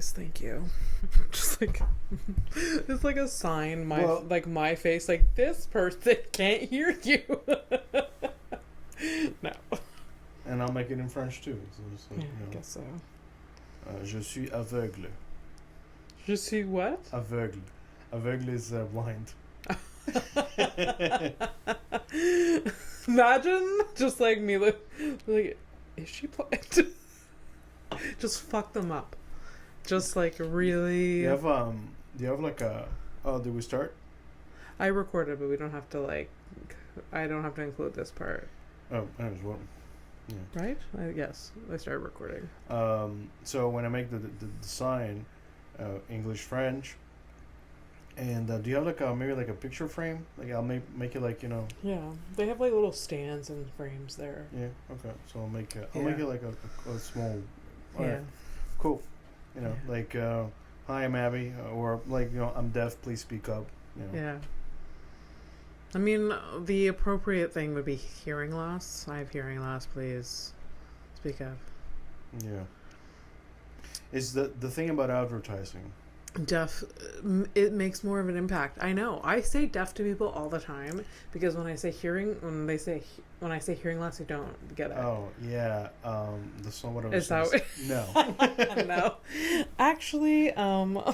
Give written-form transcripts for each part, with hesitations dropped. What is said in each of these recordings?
nice, thank you. Just like it's like a sign. My face, like this person can't hear you. No. And I'll make it in French too. So it's like, Yeah, I guess so. Je suis aveugle. Je suis what? Aveugle. Aveugle is blind. Imagine just like me, like, is she blind? Just fuck them up. Just like really. Do you have like a? Oh, did we start? I recorded, but we don't have to like. I don't have to include this part. Oh, anyways, well, yeah. Right? Yes, I started recording. So when I make the sign, English, French, and do you have like maybe like a picture frame? Like I'll make it like, you know. Yeah, they have like little stands and frames there. Yeah. Okay. So I'll make it like a small. All Yeah. right. Cool. You know, like hi, I'm Abby, or like, you know, I'm deaf. Please speak up. You know. Yeah. I mean, the appropriate thing would be hearing loss. I have hearing loss. Please speak up. Yeah. Is the thing about advertising? Deaf, it makes more of an impact. I know. I say deaf to people all the time because when I say hearing loss, I don't get it. Oh yeah. That's not what I was. Is that no? No. Actually, No,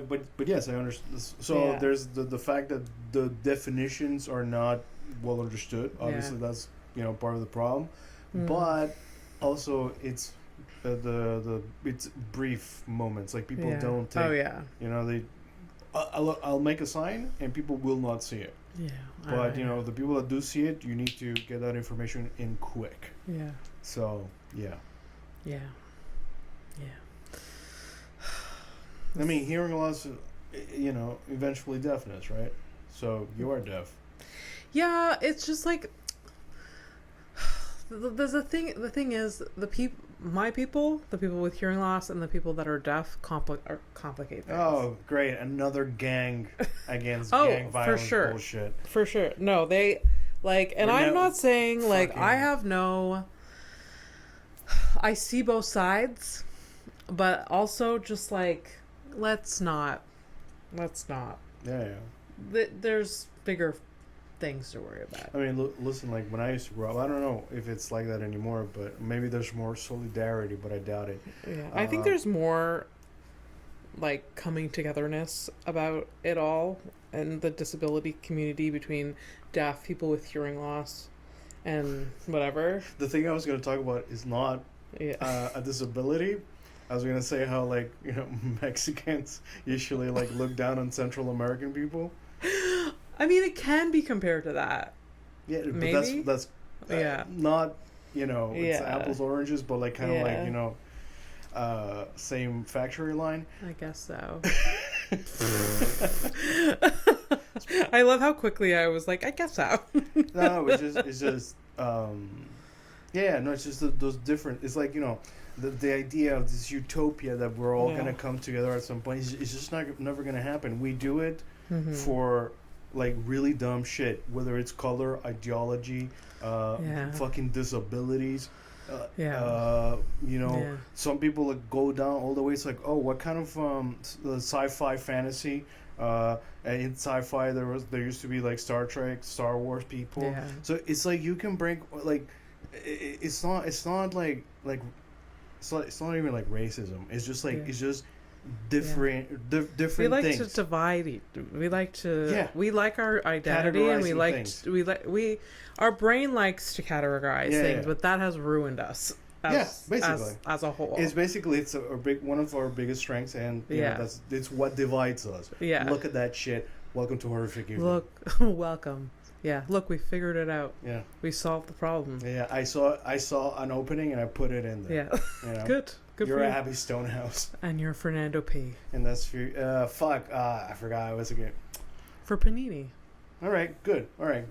but yes, I understand. So Yeah. there's the fact that the definitions are not well understood. Obviously, Yeah. that's, you know, part of the problem. Mm. But also, it's it's brief moments. Like people don't take. Oh yeah. You know, they. I'll make a sign and people will not see it. Yeah. But you know, the people that do see it, you need to get that information in quick. Yeah. So yeah. Yeah. Yeah. I mean, hearing loss, you know, eventually deafness, right? So you are deaf. Yeah, it's just like there's a thing. The thing is, the people with hearing loss, and the people that are deaf complicate things. Oh, great! Another gang against gang violence for sure. bullshit. For sure. No, they like, and I'm not saying like I have no. I see both sides, but also just like let's not. Yeah. There's bigger things to worry about. I mean, listen, like when I used to grow up, I don't know if it's like that anymore, but maybe there's more solidarity, but I doubt it. Yeah, I think there's more like coming togetherness about it all and the disability community between deaf people with hearing loss and whatever. The thing I was going to talk about is not a disability. I was going to say how, like, you know, Mexicans usually like look down on Central American people. I mean, it can be compared to that. Yeah, maybe? but that's not, you know, it's apples oranges, but like kind of like, you know, same factory line. I guess so. I love how quickly I was like, I guess so. No, it's just it's just those different. It's like, you know, the idea of this utopia that we're all gonna come together at some point is just never gonna happen. We do it for like really dumb shit, whether it's color, ideology, fucking disabilities. You know, some people like go down all the way. It's like, oh, what kind of sci-fi fantasy? In sci-fi, there used to be like Star Trek, Star Wars people. Yeah. So it's like you can bring like, it's not like it's not even like racism. It's just like it's just different different we like things. To divide. We like to we like our identity, and we like our brain likes to categorize things, but that has ruined us. Basically as a whole, it's one of our biggest strengths, and you know, it's what divides us. Yeah, look at that shit. Welcome to Horrific Evening. Welcome. Yeah, look, we figured it out. Yeah, we solved the problem. Yeah, I saw an opening and I put it in there. Yeah, you know? Good. You're Abby Stonehouse. And you're Fernando P. And that's for I forgot I was again. For Panini. All right, good. All right,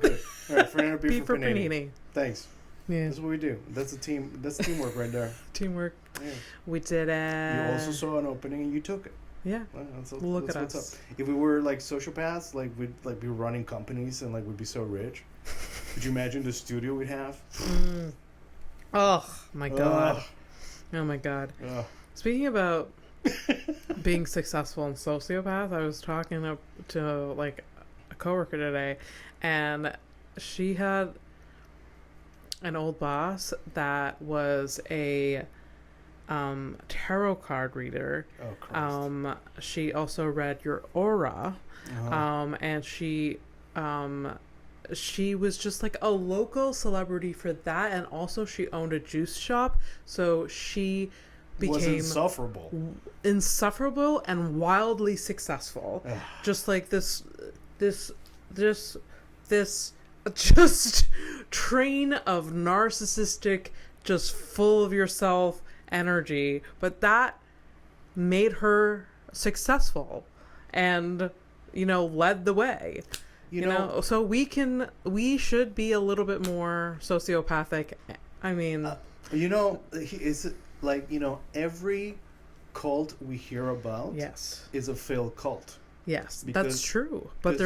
Fernando P for Panini. Thanks. Yeah. That's what we do. That's a team. That's teamwork right there. Teamwork. Yeah. We did it. You also saw an opening and you took it. Yeah. Well, look that's at what's us. Up. If we were like sociopaths, like we'd like be running companies and like we'd be so rich. Could you imagine the studio we'd have? Oh my god. Oh my god. Speaking about being successful and sociopath. I was talking to like a coworker today, and she had an old boss that was a tarot card reader. Oh, Christ. She also read your aura. And she was just like a local celebrity for that, and also she owned a juice shop, so she became insufferable and wildly successful. Just like this just train of narcissistic, just full of yourself energy, but that made her successful and, you know, led the way. You know, so we should be a little bit more sociopathic. I mean, you know, is it like, you know, every cult we hear about is a failed cult. Yes, that's true. But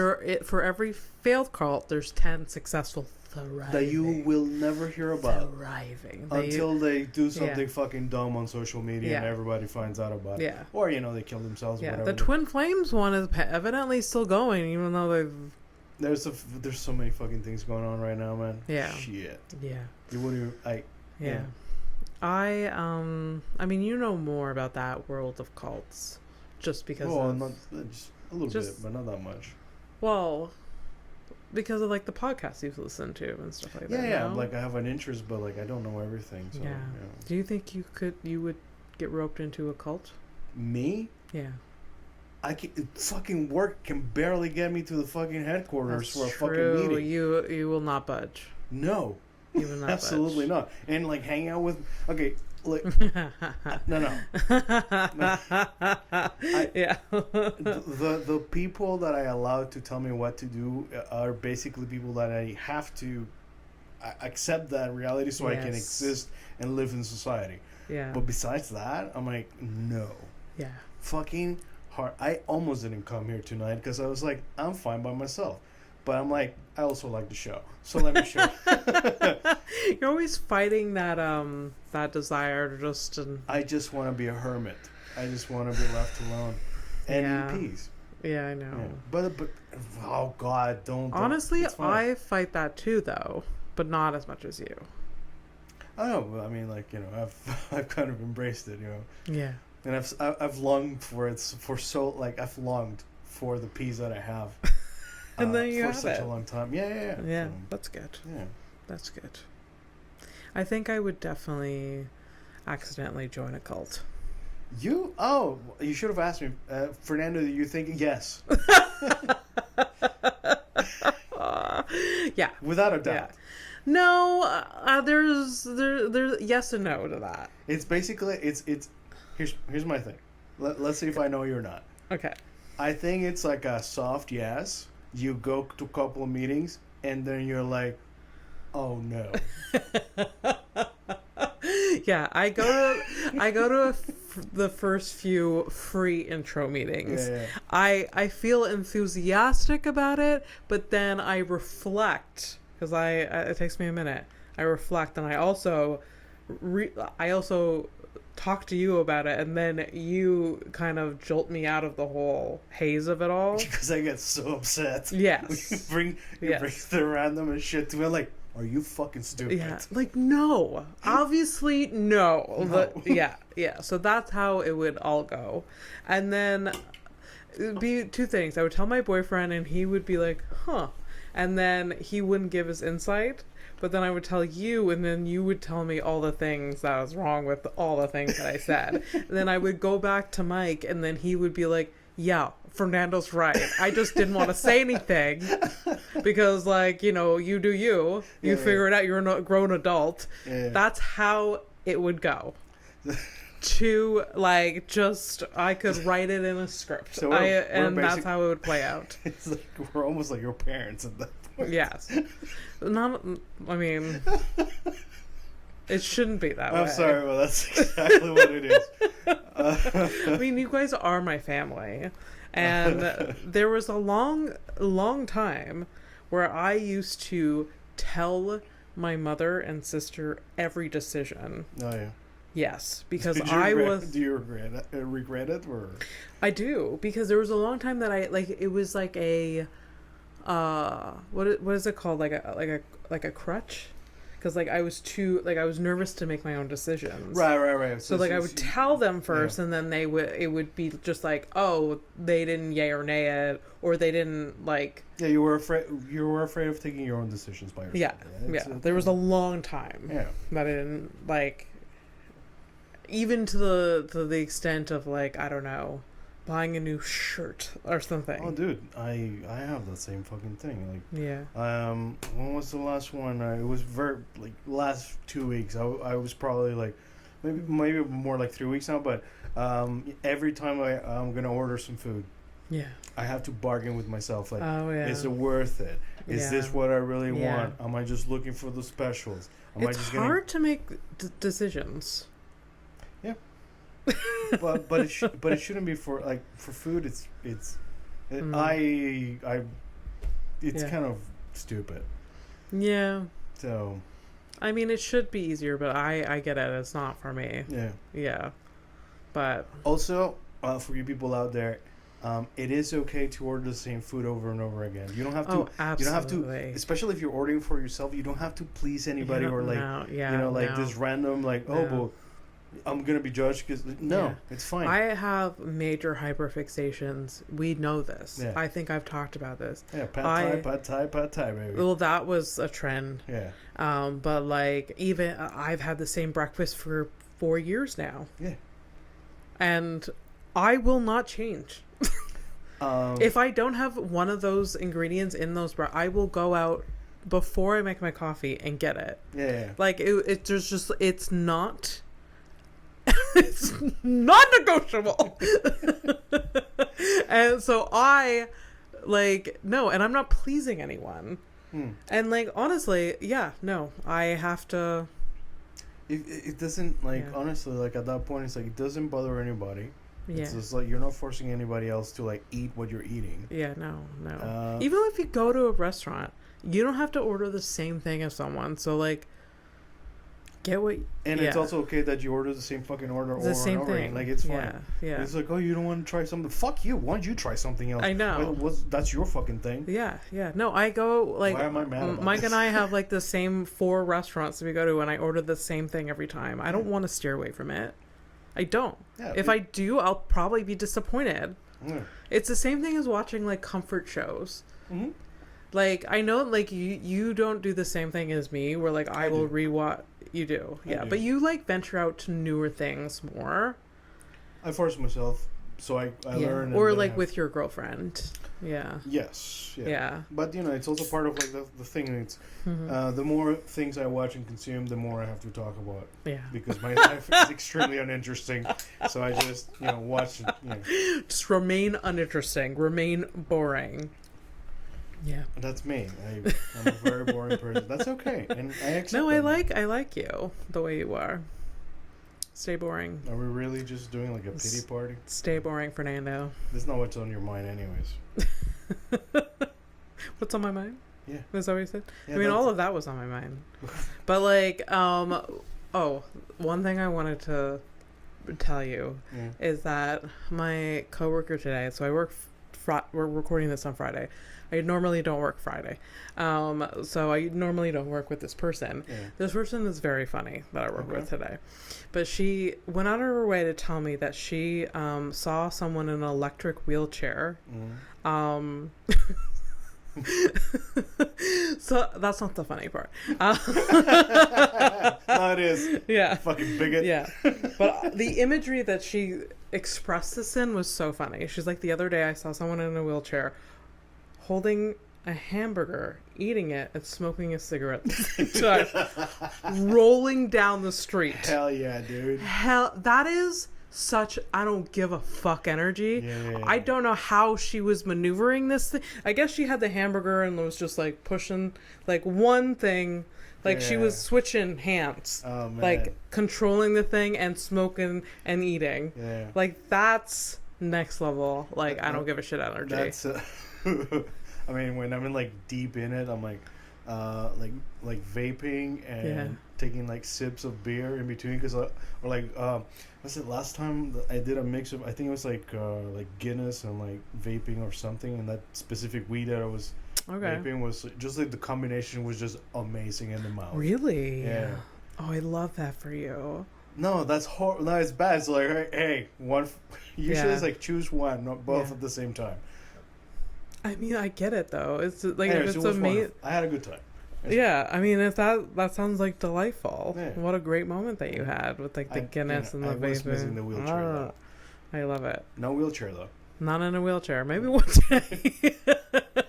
for every failed cult, there's 10 successful thriving. That you will never hear about. Thriving. Until they do something fucking dumb on social media and everybody finds out about it. Or, you know, they kill themselves or whatever. The Twin Flames one is evidently still going, even though they've... There's so many fucking things going on right now, man. Yeah. Shit. Yeah. Yeah. I mean, you know more about that world of cults, just because. Just a little bit, but not that much. Well, because of like the podcasts you've listened to and stuff like that. Yeah. Like I have an interest, but like I don't know everything. So, yeah. Do you think you would get roped into a cult? Me? Yeah. Fucking work can barely get me to the fucking headquarters for a fucking meeting. You will not budge. No. You will not Absolutely budge. not. And like hang out with like no. The people that I allowed to tell me what to do are basically people that I have to accept that reality so I can exist and live in society. Yeah. But besides that, I'm like, no. Yeah. Fucking hard. I almost didn't come here tonight because I was like, I'm fine by myself. But I'm like, I also like the show, so let me show. You're always fighting that desire to just. I just want to be a hermit. I just want to be left alone and in peace. Yeah, I know. Yeah. But oh God, don't. Honestly, I fight that too, though, but not as much as you. I know, but I mean, like, you know, I've kind of embraced it, you know. Yeah. And I've longed for it I've longed for the peace that I have. And then you for have such it. a long time. Yeah. That's good. Yeah. That's good. I think I would definitely accidentally join a cult. You should have asked me, Fernando. Do you think yes? Yeah, without a doubt. Yeah. No, there's yes and no to that. It's basically it's here's my thing. Let's see if I know you or not. Okay. I think it's like a soft yes. You go to a couple of meetings and then you're like, oh no. Yeah, I go to the first few free intro meetings. Yeah. I feel enthusiastic about it, but then I reflect because it takes me a minute. I reflect and I also talk to you about it, and then you kind of jolt me out of the whole haze of it all. Because I get so upset. Yes. You bring the random and shit to me, like, are you fucking stupid? Yeah, like, no. Obviously, no. But, yeah. So that's how it would all go. And then it'd be two things. I would tell my boyfriend, and he would be like, huh. And then he wouldn't give his insight. But then I would tell you, and then you would tell me all the things that was wrong with all the things that I said. And then I would go back to Mike, and then he would be like, yeah, Fernando's right. I just didn't want to say anything because, like, you know, you do you. You figure it out. You're a grown adult. Yeah. That's how it would go. To, like, just, I could write it in a script. So and that's how it would play out. It's like we're almost like your parents at that point. Yes. I mean, it shouldn't be that way. I'm sorry, but that's exactly what it is. I mean, you guys are my family. And there was a long time where I used to tell my mother and sister every decision. Oh, yeah. Yes, because Do you regret it, or? I do, because there was a long time that it was like a, what is it called? Like a crutch? Because I was nervous to make my own decisions. Right. So I would tell them first, and then it would be just like, oh, they didn't yay or nay it, or they didn't like. Yeah, you were afraid of taking your own decisions by yourself. Yeah. There was a long time. Yeah. That I didn't like. Even to the extent of like, I don't know, buying a new shirt or something. Oh, dude, I have the same fucking thing. Like, yeah. When was the last one? It was last 2 weeks. I was probably like, maybe more like 3 weeks now. But every time I'm gonna order some food, yeah, I have to bargain with myself. Like, oh yeah, is it worth it? Is this what I really want? Am I just looking for the specials? It's hard to make decisions. Yeah. but it shouldn't be for food. It's kind of stupid. Yeah. So, I mean, it should be easier, but I get it. It's not for me. Yeah. Yeah. But also, for you people out there, it is okay to order the same food over and over again. You don't have to. Oh, absolutely. You don't have to, especially if you're ordering for yourself. You don't have to please anybody or this random but I'm gonna be judged because it's fine. I have major hyperfixations. We know this. Yeah. I think I've talked about this. Yeah, pad thai, baby. Well, that was a trend. Yeah. But even I've had the same breakfast for 4 years now. Yeah. And I will not change. If I don't have one of those ingredients in those, I will go out before I make my coffee and get it. Yeah. It's not. It's non-negotiable. And so no, and I'm not pleasing anyone. And honestly, I have to. It doesn't honestly at that point it's it doesn't bother anybody. Yeah. It's just you're not forcing anybody else to eat what you're eating. Yeah, no. Even if you go to a restaurant, you don't have to order the same thing as someone. So get what. And it's also okay that you order the same fucking order over and over again. It's fine. Yeah. It's oh, you don't want to try something. Fuck you. Why don't you try something else? I know. That's your fucking thing. Yeah. No, I go Why am I mad about Mike this? and I have the same 4 restaurants that we go to, and I order the same thing every time. I don't want to steer away from it. I don't. Yeah, if I do, I'll probably be disappointed. Yeah. It's the same thing as watching comfort shows. Mm-hmm. I know you don't do the same thing as me, where I will rewatch. You do, yeah, but you venture out to newer things more. I force myself, so I learn. Or with your girlfriend. Yeah. Yes. Yeah. But it's also part of the thing. It's the more things I watch and consume, the more I have to talk about. Yeah. Because my life is extremely uninteresting, so I just watch it. Just remain uninteresting. Remain boring. Yeah. That's me. I'm a very boring person. That's okay, and I accept. No, I like you the way you are. Stay boring. Are we really just doing a pity party? Stay boring, Fernando. That's not what's on your mind, anyways. What's on my mind? Yeah. That's what you said? Yeah, I mean, all of that was on my mind. But one thing I wanted to tell you is that my coworker today, so we're recording this on Friday. I normally don't work Friday. So I normally don't work with this person. Yeah. This person is very funny that I work with today. But she went out of her way to tell me that she saw someone in an electric wheelchair. So that's not the funny part. No, it is. Yeah. Fucking bigot. Yeah. But the imagery that she expressed this in was so funny. She's the other day I saw someone in a wheelchair holding a hamburger, eating it, and smoking a cigarette at the same time, rolling down the street. Hell yeah, dude. That is such I don't give a fuck energy. Yeah. I don't know how she was maneuvering this thing. I guess she had the hamburger and was just pushing one thing. She was switching hands. Oh, man. Controlling the thing and smoking and eating. Yeah. That's next level. I don't give a shit energy. That's I mean, when I'm in deep in it, I'm like vaping and taking like sips of beer in between, because or like what's it, last time I did a mix of, I think it was like Guinness and like vaping or something, and that specific weed that I was vaping was just like the combination was just amazing in the mouth. Really? Yeah. Oh, I love that for you. No, that's no, it's bad. So like, hey, one. Usually it's like choose one, not both at the same time. I mean, I get it though. It's like, anyways, if it's amazing. I had a good time. Yeah, I mean, if that sounds like delightful. Yeah. What a great moment that you had with like the Guinness and the vaping. I was missing the wheelchair though. I love it. No wheelchair though. Not in a wheelchair. Maybe one day.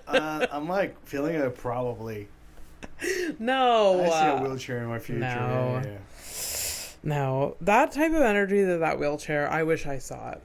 I'm like feeling it probably. No. I see a wheelchair in my future. No. Yeah. No, that type of energy that wheelchair, I wish I saw it.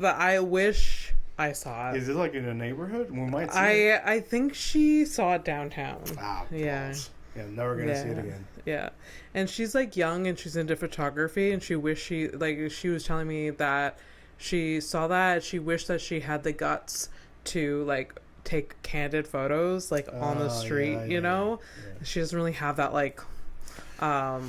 I wish I saw it. Is it like in a neighborhood? We might see it. I think she saw it downtown. Ah, yeah. Yeah, I'm never gonna see it again. Yeah, and she's like young and she's into photography, and she was telling me that she saw that, she wished that she had the guts to like take candid photos like on the street, you know? Yeah. She doesn't really have that like No,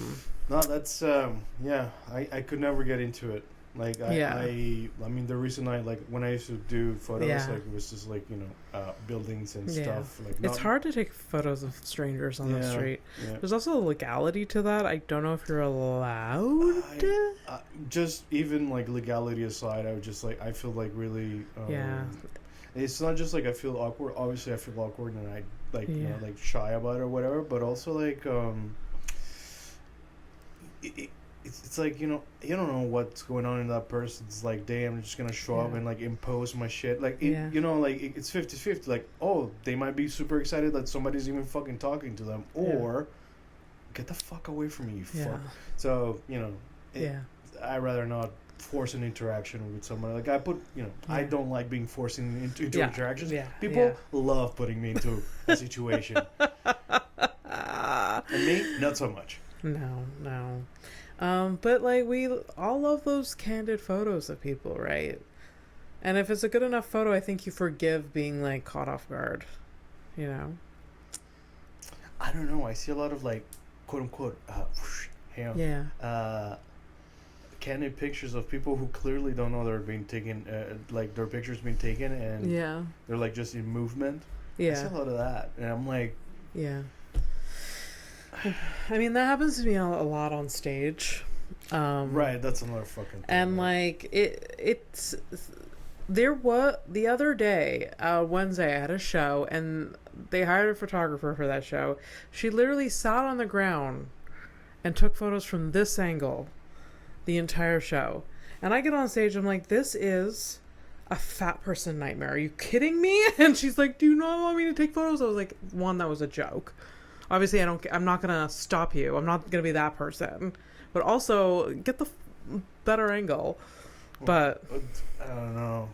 that's I could never get into it. Like I mean, the reason I like when I used to do photos, like it was just like, you know, buildings and stuff. Like it's hard to take photos of strangers on the street. Yeah. There's also a legality to that. I don't know if you're allowed. Just even like legality aside, I would just like, I feel like really. It's not just like I feel awkward. Obviously, I feel awkward and I like you know, like shy about it or whatever. But also like It's like, you know, you don't know what's going on in that person's like day. I'm just gonna show up and like impose my shit. Like you know, like it's 50-50. Like, oh, they might be super excited that somebody's even fucking talking to them, or get the fuck away from me, you fuck. So you know, I'd rather not force an interaction with somebody. Like I don't like being forced into interactions. People love putting me into a situation, and me, not so much. No. But like we all love those candid photos of people, right? And if it's a good enough photo, I think you forgive being like caught off guard, you know? I don't know. I see a lot of like quote unquote candid pictures of people who clearly don't know they're being taken, like their pictures being taken, and they're like just in movement. I see a lot of that, and I'm like, I mean, that happens to me a lot on stage. Right, that's another fucking thing. And like it's there was the other day, Wednesday, I had a show and they hired a photographer for that show. She literally sat on the ground and took photos from this angle the entire show. And I get on stage, I'm like, this is a fat person nightmare. Are you kidding me? And she's like, do you not want me to take photos? I was like, one, that was a joke. Obviously, I'm not going to stop you. I'm not going to be that person. But also, get the better angle. But I don't know.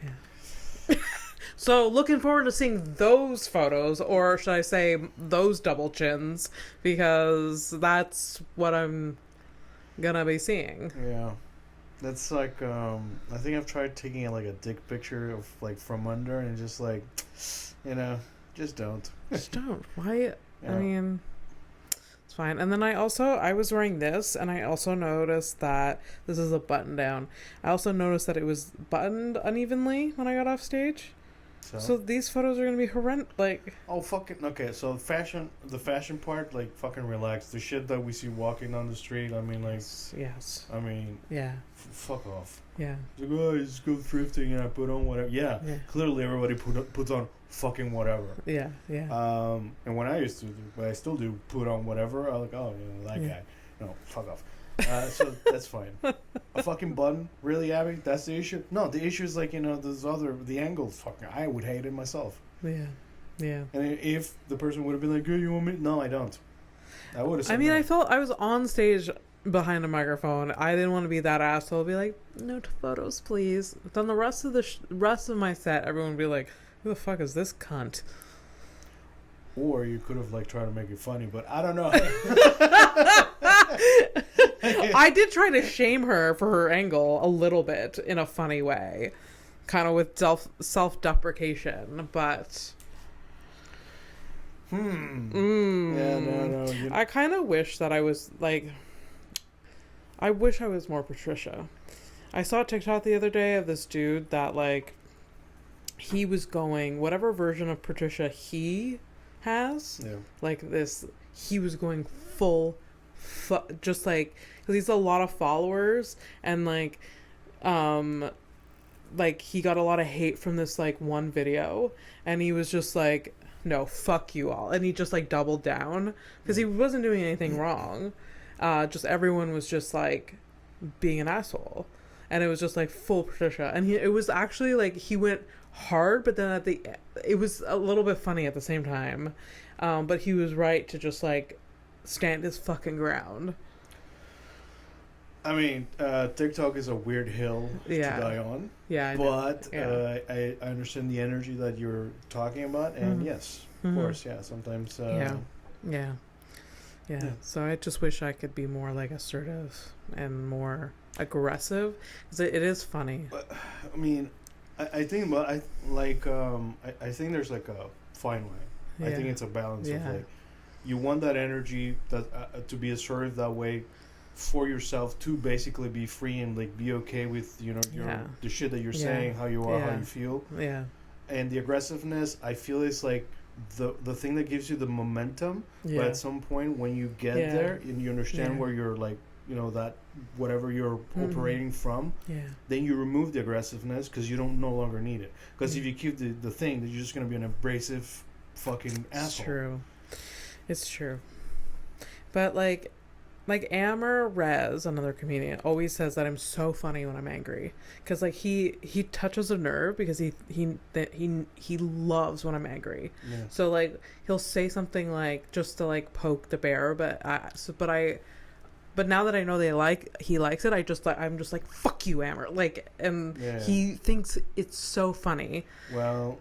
Yeah. So, looking forward to seeing those photos, or should I say those double chins, because that's what I'm going to be seeing. Yeah. That's like, I think I've tried taking like a dick picture of like from under and just like, you know, just don't. Just don't. Why? I mean, it's fine. And then I was wearing this, and I also noticed that this is a button down. I also noticed that it was buttoned unevenly when I got off stage. So these photos are going to be horrendous. Like, oh, fucking, okay, so the fashion part, like, fucking relax. The shit that we see walking down the street, I mean, like, yes. I mean, fuck off. Yeah. It's like, oh, I just go thrifting and I put on whatever. Yeah. Clearly everybody puts on fucking whatever. Yeah. And when I used to, but I still do put on whatever, I'm like, oh, you know, that guy. No, fuck off. So that's fine. A fucking button? Really, Abby? That's the issue? No, the issue is like, you know, the angles. Fucking, I would hate it myself. Yeah. And if the person would have been like, "Hey, you want me?" No, I don't. I would have said I no. I felt I was on stage behind a microphone. I didn't want to be that asshole. Be like, no photos, please. Then the rest of rest of my set, everyone would be like, who the fuck is this cunt? Or you could have like tried to make it funny, but I don't know. I did try to shame her for her angle a little bit in a funny way, kind of with self-deprecation, but Yeah, no. I kind of wish that I was like. I wish I was more Patricia. I saw a TikTok the other day of this dude that like. He was going whatever version of Patricia he has. Yeah. Like this, he was going full, just like because he's a lot of followers and like he got a lot of hate from this like one video and he was just like, no, fuck you all, and he just like doubled down because he wasn't doing anything wrong. Just everyone was just like being an asshole, and it was just like full Patricia, and it was actually like he went hard, but then it was a little bit funny at the same time, but he was right to just like stand his fucking ground. I mean, TikTok is a weird hill to die on. Yeah, but I understand the energy that you're talking about, and yes, of course, sometimes. Yeah. So I just wish I could be more like assertive and more aggressive, because it is funny. I mean, I think, but I think there's like a fine line. I think it's a balance of like, you want that energy that to be assertive that way for yourself, to basically be free and like be okay with the shit that you're saying, how you are, how you feel. Yeah. And the aggressiveness, I feel, is like the thing that gives you the momentum. Yeah. But at some point when you get there and you understand where you're like, that whatever you're operating from, then you remove the aggressiveness because you don't no longer need it. Because if you keep the thing, then you're just going to be an abrasive fucking asshole. It's true. But like Amber Rez, another comedian, always says that I'm so funny when I'm angry, because like he touches a nerve, because he loves when I'm angry. Yeah. So like he'll say something like just to like poke the bear, but now that I know he likes it, I'm just like, fuck you, Amber, like, and he thinks it's so funny. Well,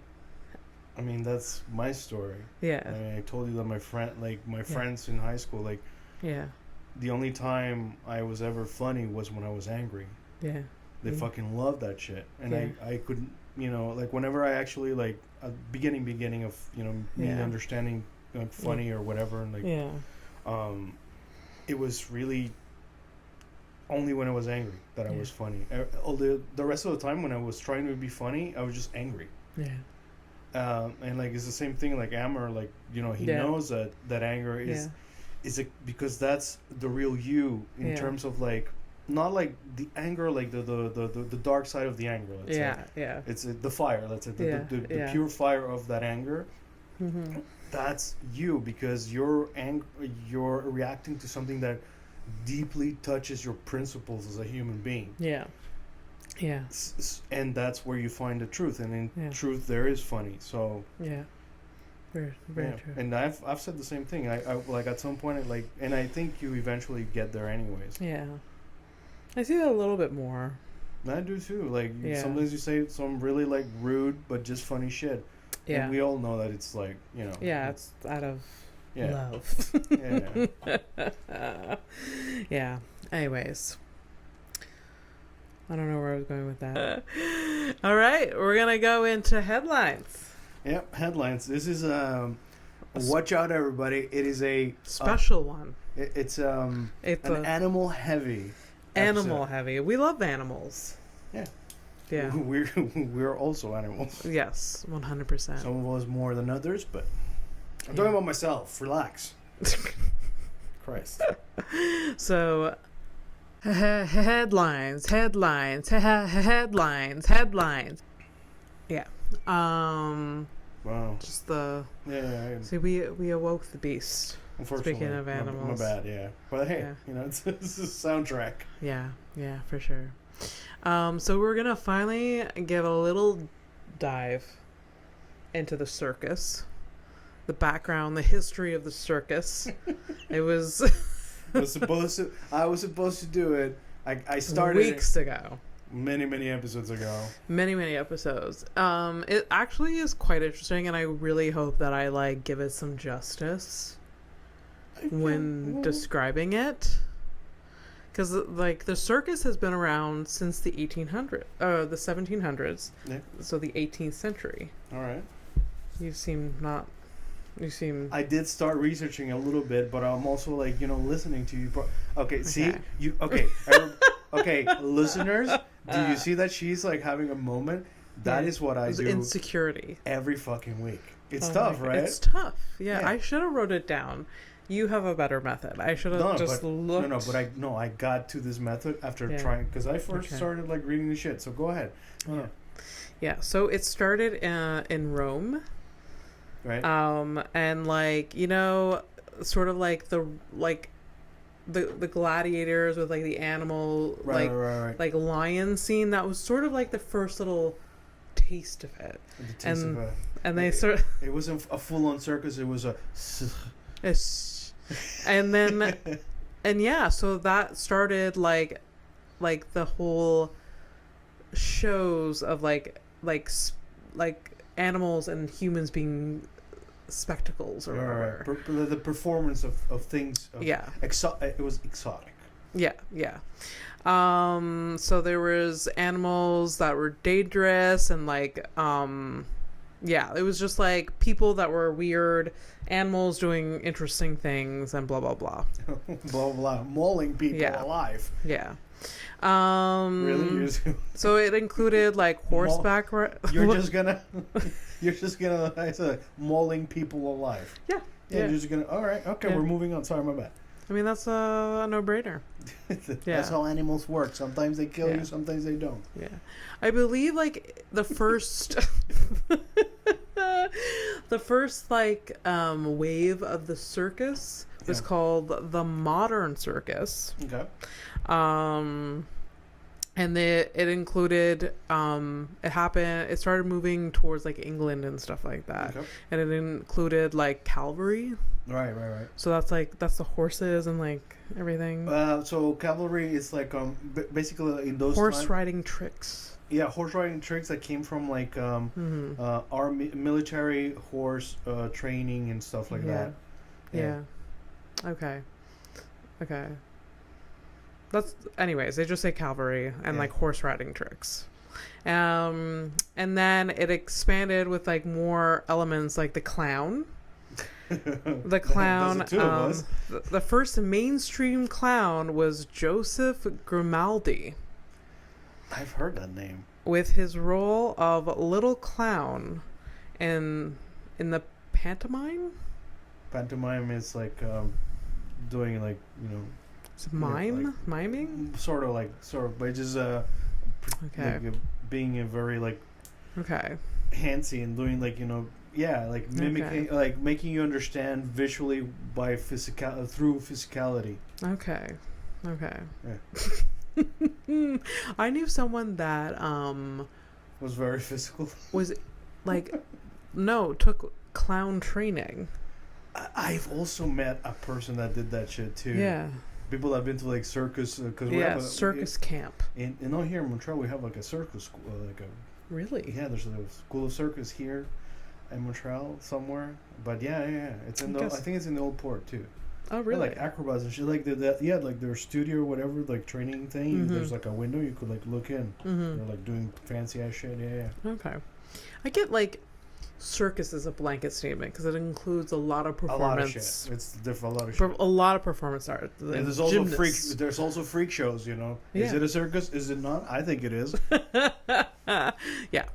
I mean, that's my story. Yeah. I mean, I told you that my friends in high school, like, the only time I was ever funny was when I was angry. Yeah. They fucking loved that shit. And I couldn't, like, whenever I actually, like, a beginning of, me understanding funny or whatever, and like, it was really only when I was angry that I was funny. All the rest of the time when I was trying to be funny, I was just angry. Yeah. And like, it's the same thing, like Amber, like, he knows that anger is because that's the real you in terms of like, not like the anger, like the dark side of the anger. Let's say. It's the fire. Let's say the pure fire of that anger. Mm-hmm. That's you, because you're reacting to something that deeply touches your principles as a human being. Yeah. Yeah. And that's where you find the truth, and in truth there is funny. So yeah. Very true. And I've said the same thing. I like at some point, and I think you eventually get there anyways. Yeah. I see that a little bit more. I do too. Like sometimes you say some really like rude but just funny shit. Yeah. And we all know that it's like, Yeah, it's out of love. Yeah. Anyways. I don't know where I was going with that. All right. We're going to go into headlines. Yep. Headlines. This is, watch out, everybody. It is a special one. It's an animal heavy. Animal heavy. We love animals. Yeah. Yeah, we're also animals. Yes, 100%. Some of us more than others, but I'm talking about myself. Relax. Christ. So, headlines. Yeah. Wow. Just the. Yeah. See, we awoke the beast. Unfortunately, speaking of animals. My bad. Yeah, but hey, it's a soundtrack. Yeah, for sure. So we're gonna finally give a little dive into the circus, the background, the history of the circus. It was. I was supposed to do it. I started weeks ago. Many episodes ago. Many episodes. It actually is quite interesting, and I really hope that I give it some justice when describing it. Because, the circus has been around since the 1700s. Yeah. So the 18th century. All right. You seem not You seem. I did start researching a little bit, but I'm also like, listening to you. Okay, see you. Okay, okay, listeners, do you see that she's like having a moment? That is what I do. Insecurity every fucking week. It's tough, right? It's tough. Yeah, I should have wrote it down. You have a better method. I should have looked. No, but I got to this method after trying, because I first started like reading the shit. So go ahead. Yeah. So it started in Rome. Right. And like, sort of like the gladiators with like the animal right. like lion scene. That was sort of like the first little taste of it. And they sort of, it wasn't a full-on circus. It was and then so that started like the whole shows of like animals and humans being spectacles or whatever. The performance of things. It was exotic. Yeah. So there was animals that were dangerous and like it was just like people that were weird, animals doing interesting things, and blah blah blah. Blah blah, mauling people alive. Yeah. Really? So it included like horseback. You're just gonna I said mauling people alive. Yeah. You're just gonna. All right. Okay. We're moving on. Sorry, my bad. I mean, that's a no-brainer. That's how animals work. Sometimes they kill you, sometimes they don't. Yeah. I believe, like, the first... the first, like, wave of the circus was called the modern circus. Okay. And it included, it started moving towards, like, England and stuff like that. Okay. And it included, like, cavalry. Right. So that's the horses and, like, everything. So cavalry is, like, basically in those horse riding tricks. Yeah, horse riding tricks that came from, like, our military horse training and stuff like that. Yeah. Okay. Anyways, they just say cavalry and like horse riding tricks. And then it expanded with like more elements like the clown. The clown. The first mainstream clown was Joseph Grimaldi. I've heard that name. With his role of Little Clown in the pantomime. Pantomime is like doing like It's miming? Sort of, but just like, being a very like handsy and doing like like mimicking, like making you understand visually by through physicality. Okay. Yeah. I knew someone that was very physical. Was like took clown training. I've also met a person that did that shit too. Yeah. People that have been to like circus because we have a circus camp. And here in Montreal we have like a circus school, Really? Yeah, there's a school of circus here in Montreal somewhere. But yeah, it's in I think it's in the old port too. Oh really? Yeah, like acrobats and shit, like like their studio or whatever, like training thing. Mm-hmm. There's like a window you could like look in. Mm-hmm. They're like doing fancy ass shit. Yeah. Okay, I get like. Circus is a blanket statement because it includes a lot of performance. A lot of shit. It's different. A lot of shit. A lot of performance art. There's also There's also freak shows. Yeah. Is it a circus? Is it not? I think it is. Yeah.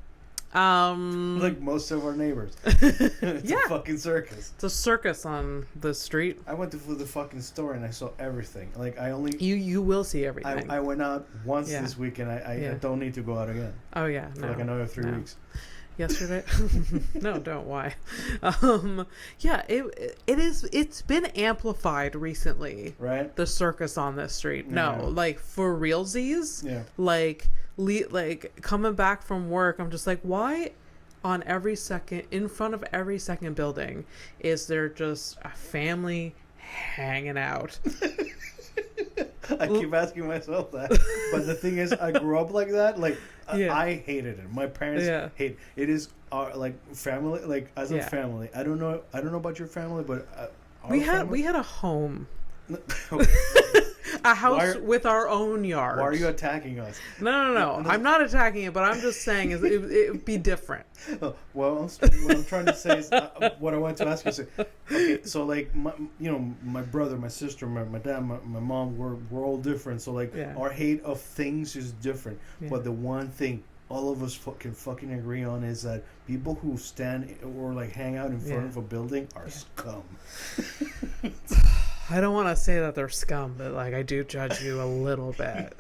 Like most of our neighbors. It's a fucking circus. It's a circus on the street. I went to the fucking store and I saw everything. Like I only you will see everything. I went out once this weekend. I don't need to go out again. Oh yeah. For like another 3 weeks. Yesterday. No, don't. Why? It's been amplified recently, right? The circus on this street. No, like for realsies. Yeah. Like coming back from work, I'm just like, why on every second, in front of every second building, is there just a family hanging out? I keep asking myself that, but the thing is, I grew up like that. Like I hated it. My parents hate it. Is like family, like as a family. I don't know about your family, but we had a home. A house with our own yard. Why are you attacking us? No. I'm not attacking it, but I'm just saying it would be different. Well, what I'm trying to say is, what I want to ask you is, okay, so like, my brother, my sister, my dad, my mom, we're all different. So like, our hate of things is different. Yeah. But the one thing all of us can fucking agree on is that people who stand or like hang out in front of a building are scum. I don't want to say that they're scum, but like I do judge you a little bit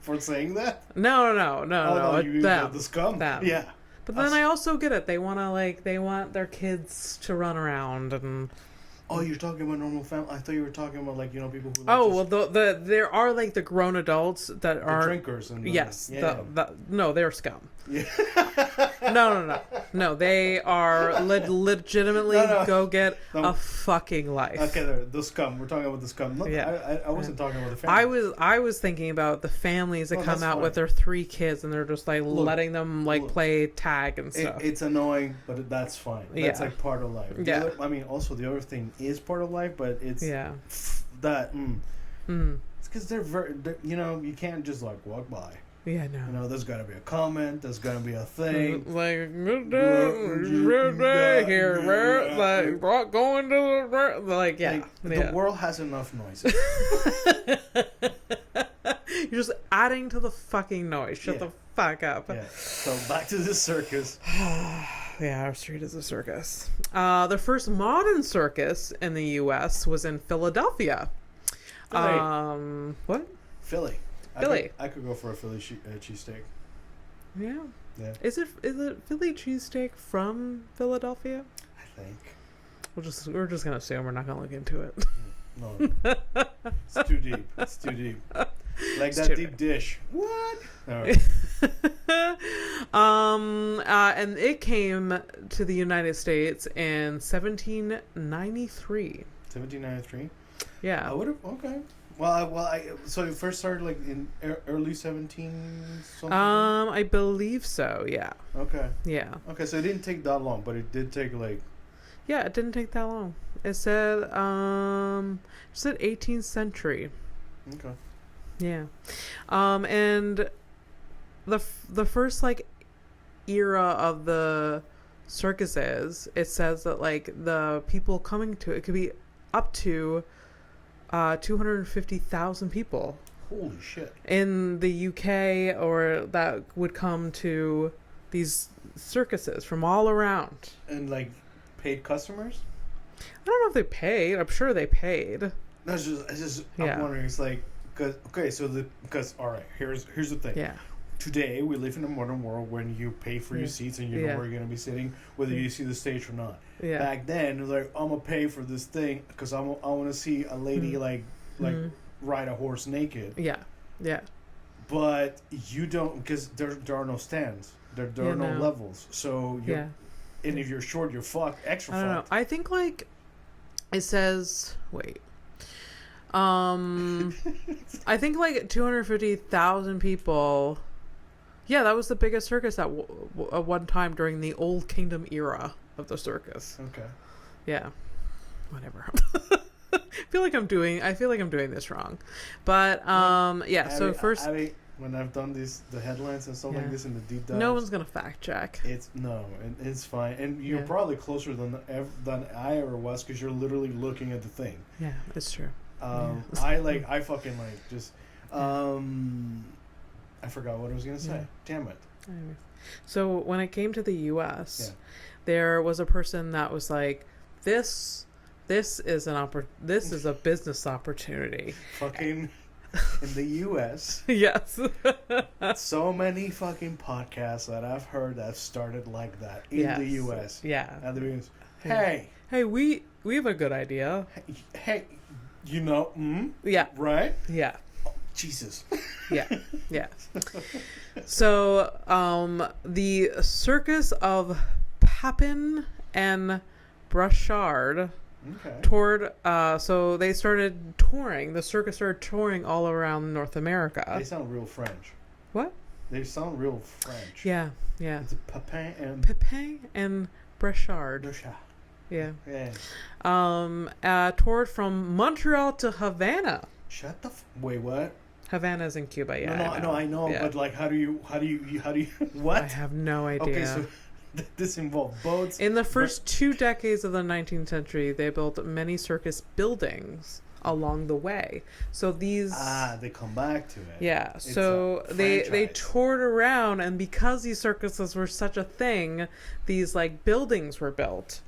for saying that. No. The scum. Them. Yeah. But then I also get it. They want their kids to run around and. Oh, you're talking about normal family? I thought you were talking about like people who. Well, there are like the grown adults that are drinkers and yes. No, they're scum. Yeah. No. They are legitimately go get a fucking life. Okay, the scum. We're talking about the scum. Look, I wasn't talking about the family. I was thinking about the families that come out with their 3 kids and they're just like letting them play tag and stuff. It's annoying, but that's fine. That's like part of life. Also the other thing is part of life, but it's that. It's because they're you can't just like walk by. Yeah, no. There's got to be a comment. There's got to be a thing. Like, good day here, man. Like, going to the... Like, yeah. The world has enough noises. You're just adding to the fucking noise. Shut the fuck up. Yeah. So, back to the circus. Yeah, our street is a circus. The first modern circus in the U.S. was in Philadelphia. Philly. What? Philly. I could go for a Philly cheesesteak. Yeah. Is it Philly cheesesteak from Philadelphia? I think. We're just gonna assume. We're not gonna look into it. No. It's too deep. Like it's that deep deep. Dish. What? All right. And it came to the United States in 1793. 1793. Yeah. I would have. Okay. Well, so it first started like in early 17 something? I believe so, yeah. Okay. Yeah. Okay, so it didn't take that long, but it did take like... Yeah, it didn't take that long. It said 18th century. Okay. Yeah. And the first like era of the circuses, it says that like the people coming to it could be up to 250,000 people. Holy shit. In the UK, or that would come to these circuses from all around. And like paid customers? I don't know if they paid. I'm sure they paid. No, I'm wondering. It's like, because all right, here's the thing. Yeah. Today we live in a modern world when you pay for your seats and you know where you're gonna be sitting, whether you see the stage or not. Yeah. Back then, it was like, I'm gonna pay for this thing because I want to see a lady like ride a horse naked. Yeah. Yeah. But you don't, because there are no stands. There are no levels. So and if you're short, you're fucked. Extra fucked. I don't know. I think like it says. Wait. I think like 250,000 people. Yeah, that was the biggest circus at one time during the Old Kingdom era of the circus. Okay. Yeah. Whatever. I feel like I'm doing this wrong. But so first when I've done the headlines and stuff like this in the deep dives, no one's gonna fact check. It's fine, and you're probably closer than I ever was because you're literally looking at the thing. Yeah, it's true. I fucking like just I forgot what I was gonna say. Damn it. Anyway. So when it came to the U.S., there was a person that was like, "This is a business opportunity." Fucking in the U.S. Yes. So many fucking podcasts that I've heard that have started like that in the U.S. Yeah. And they're hey, we have a good idea. Hey, yeah, right? Yeah. Oh, Jesus. Yeah. So, the Circus of Papin and Brashard toured. So they started touring. The circus started touring all around North America. They sound real French. What? They sound real French. Yeah. It's Papin and Brashard. Yeah. Toured from Montreal to Havana. Shut the wait, what? Havana's in Cuba, yeah. I know, yeah. but like, how do you, what? I have no idea. Okay, so this involved boats. In the first 2 decades of the 19th century, they built many circus buildings along the way. So these... they come back to it. Yeah, It's so a they franchise. toured around, and because these circuses were such a thing, these like buildings were built,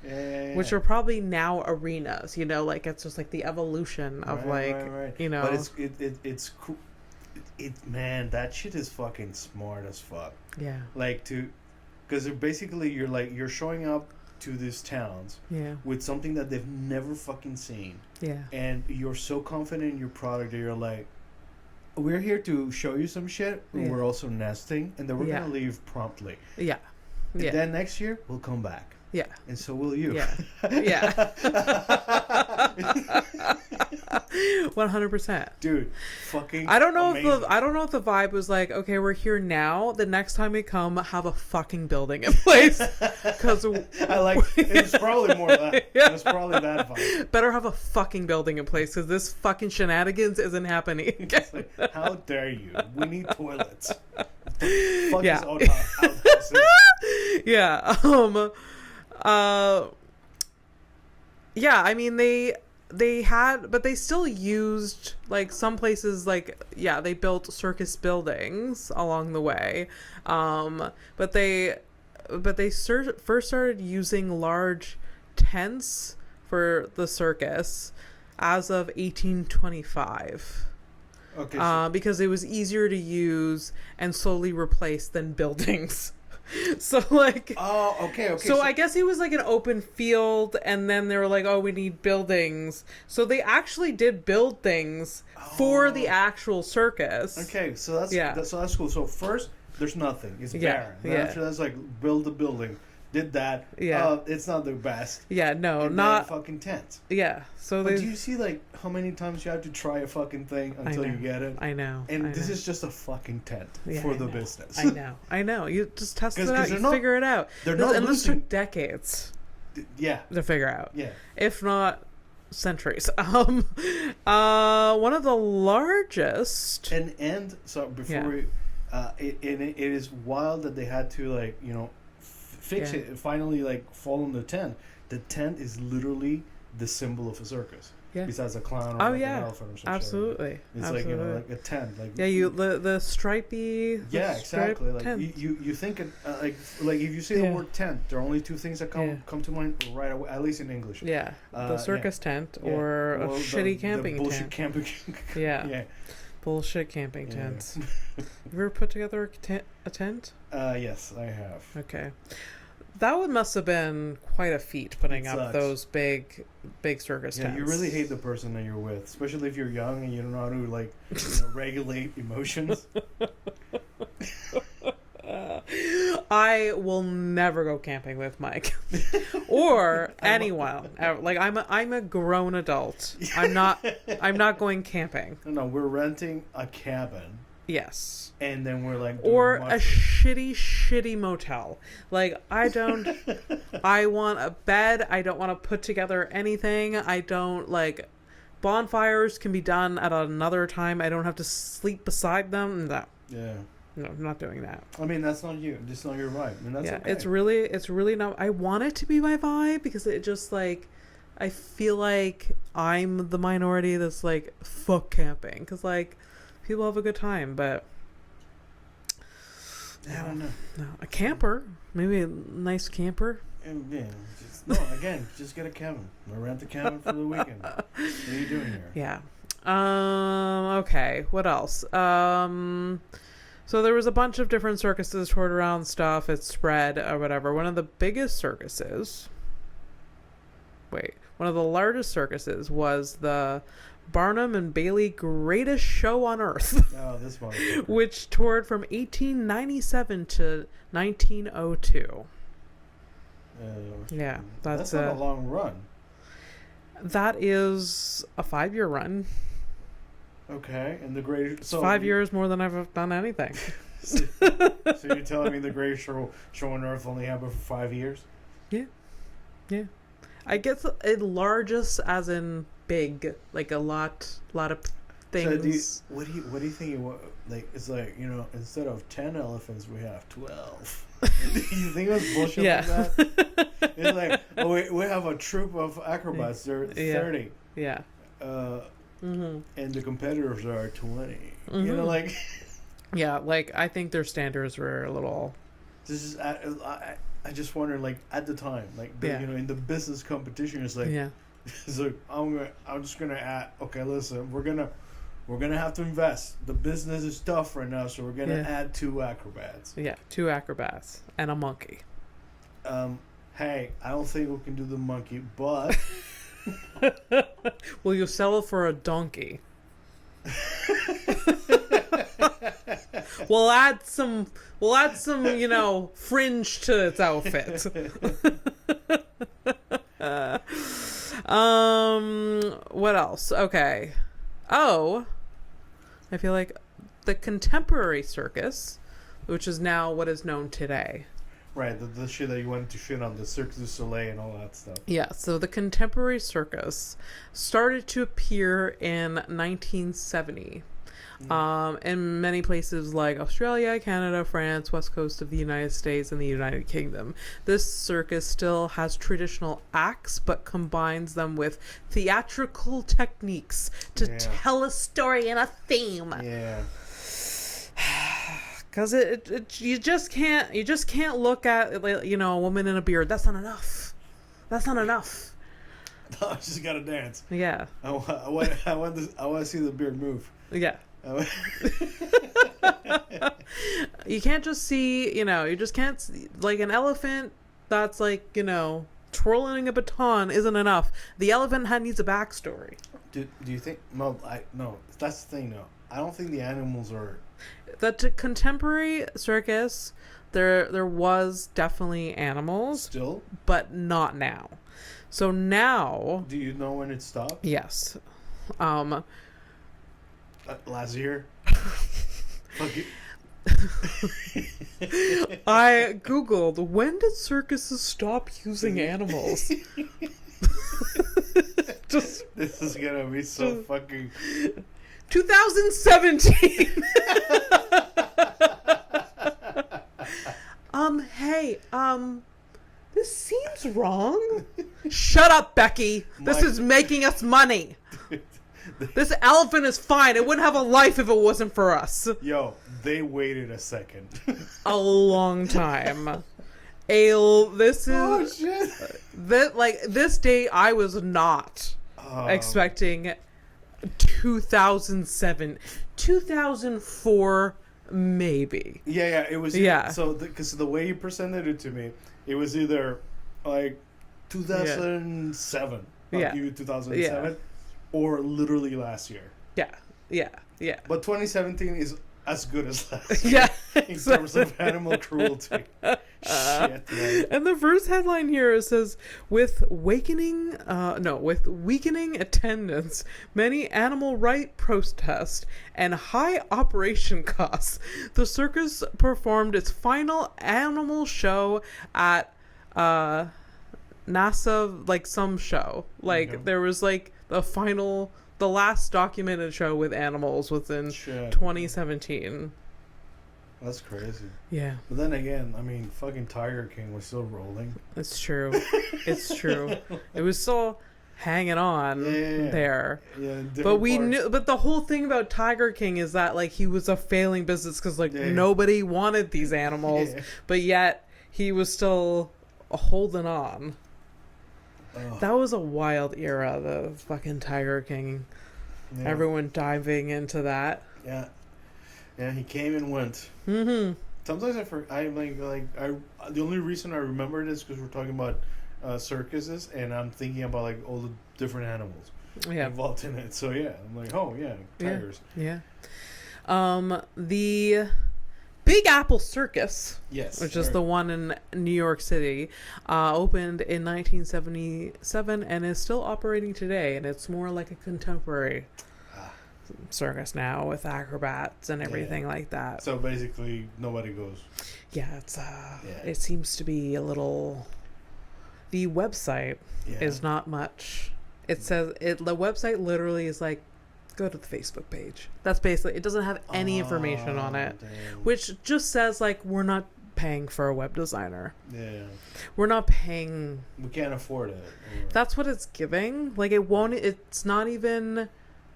which are probably now arenas. You know, like it's just like the evolution of right. you know. But it's cool. Man, that shit is fucking smart as fuck. Yeah. Like because basically you're showing up to these towns Yeah. with something that they've never fucking seen, Yeah. and you're so confident in your product that you're like, we're here to show you some shit, but Yeah. we're also nesting, and then we're Yeah. gonna leave promptly. Yeah. And Yeah. then next year we'll come back, Yeah. and so will you. Yeah. Yeah. 100%. Dude, fucking I don't know amazing. if the vibe was like, okay, we're here now. The next time we come, have a fucking building in place, because I like it's probably more that. Yeah. It's probably that vibe. better have a fucking building in place, because this fucking shenanigans isn't happening. It's like, how dare you? We need toilets. The fuck Yeah. is outhouses? Yeah. Yeah. I mean, they had, but they still used, like, some places, like, yeah, they built circus buildings along the way, but they first started using large tents for the circus as of 1825. Okay. So, Because it was easier to use and slowly replace than buildings. So like, okay. so I guess it was like an open field, and then they were like, oh, we need buildings. So they actually did build things for the actual circus. Okay, so that's cool. So first, there's nothing. It's Yeah, barren. Then yeah. after that's like build a building. Did that. Yeah. It's not the best. Yeah, no, And not, then fucking tents. yeah. So But they, do you see like how many times you have to try a fucking thing until you know. get it? I know. And I this know. is just a fucking tent Yeah, for I the know. business. I know. You just test it 'Cause out. they're You not- figure it out. they're not And this losing. took decades Yeah. to figure out. Yeah. If not centuries. One of the largest. And so before Yeah. we, it is wild that they had to like fix Yeah. it. Finally, like fall on the tent. The tent is literally the symbol of a circus. Yeah. Besides a clown or Oh like yeah. an elephant or some Absolutely. shit. It's Absolutely. like like a tent. Like Yeah, the stripy. Yeah, the striped exactly. Like tent. you think it, like if you say the Yeah. word tent, there are only two things that Yeah. come to mind right away. At least in English. Yeah, the circus tent Yeah. or a Well, shitty camping the bullshit tent. camping. Yeah. Yeah. Bullshit camping Yeah. tents. You ever put together a tent? Yes, I have. Okay. That must have been quite a feat, putting It up sucks. those big circus Yeah, tents. you really hate the person that you're with, especially if you're young and you don't know how to like regulate emotions. I will never go camping with Mike or anyone. Like I'm a grown adult. I'm not going camping. No, we're renting a cabin, Yes. and then we're like doing Or a mushrooms. shitty motel. Like I want a bed. I don't want to put together anything. I don't like bonfires can be done at another time. I don't have to sleep beside them. No. Yeah. No, I'm not doing that. I mean, that's not you. That's not your vibe. I mean, that's Yeah, okay. it's really not. I want it to be my vibe because it just like I feel like I'm the minority that's like fuck camping because like people have a good time, but I don't know. no, a camper, maybe a nice camper. Yeah, just get a cabin. Or rent the cabin for the weekend. What are you doing here? Yeah. Okay. What else? So there was a bunch of different circuses toured around stuff. It spread or whatever. One of the largest circuses was the Barnum and Bailey Greatest Show on Earth, Oh, this one. which toured from 1897 to 1902. Yeah, that's not a long run. That is a 5-year run. Okay, and the greatest. So 5 years more than I've done anything. So you're telling me the greatest show on Earth only happened for 5 years? Yeah. I guess it largest as in big, like a lot of things. So what do you think? Like it's like, you know, instead of 10 elephants, we have 12. Do you think it was bullshit like that? It's like, oh, we have a troop of acrobats. They're 30. Yeah. And the competitors are 20. You know, like. Yeah, like I think their standards were a little. This is I just wonder, like, at the time, like, you know, in the business competition, it's like, it's like I'm just gonna add. Okay, listen, we're gonna have to invest. The business is tough right now, so we're gonna add 2 acrobats. Yeah, 2 acrobats and a monkey. Hey, I don't think we can do the monkey, but will you sell it for a donkey? We'll add some, you know, fringe to its outfit. What else? Okay. Oh, I feel like the contemporary circus, which is now what is known today. Right, the shit that you went to shit on, the Cirque du Soleil and all that stuff. Yeah, so the contemporary circus started to appear in 1970. In many places like Australia, Canada, France, west coast of the United States, and the United Kingdom. This circus still has traditional acts, but combines them with theatrical techniques to tell a story and a theme. Yeah. Because you just can't look at, you know, a woman in a beard. That's not enough. No, I just gotta dance. Yeah. I want to see the beard move. Yeah. You can't just see, you know, you just can't see, like, an elephant that's like, you know, twirling a baton isn't enough. The elephant needs a backstory. Do you think? No, that's the thing. No, I don't think the animals are. The contemporary circus, there was definitely animals still, but not now. So now, do you know when it stopped? Yes. Last year. Fuck it. I googled, when did circuses stop using animals? This is gonna be so fucking 2017. Hey, this seems wrong. Shut up, Becky. This is making us money. This elephant is fine. It wouldn't have a life if it wasn't for us. Yo, they waited a second. A long time. This day I was not expecting 2007, 2004, maybe. Yeah, it was. Yeah. So, because the way you presented it to me, it was either like 2007. I'll give you 2007. Or literally last year. Yeah. But 2017 is as good as last year. In terms of animal cruelty. Shit, man. And the first headline here says, with weakening attendance, many animal rights protests, and high operation costs, the circus performed its final animal show at NASA, like some show. Like there was like the last documented show with animals was in 2017. That's crazy. Yeah. But then again, I mean, fucking Tiger King was still rolling. It's true. It's true. It was still hanging on there. Yeah. But knew. But the whole thing about Tiger King is that, like, he was a failing business because, like, nobody wanted these animals, but yet he was still holding on. That was a wild era, the fucking Tiger King. Yeah. Everyone diving into that. Yeah, he came and went. Mm-hmm. Sometimes the only reason I remember this because we're talking about circuses, and I'm thinking about like all the different animals involved in it. So yeah, I'm like, oh yeah, tigers. Yeah. The Big Apple Circus, which is the one in New York City, opened in 1977 and is still operating today. And it's more like a contemporary circus now with acrobats and everything like that. So basically, nobody goes. Yeah, it seems to be a little. The website is not much. It says the website literally is like Go to the Facebook page. That's basically, it doesn't have any information on it, damn. which just says like, we're not paying for a web designer. Yeah. We're not paying. We can't afford it. Or... That's what it's giving. Like it won't, it's not even.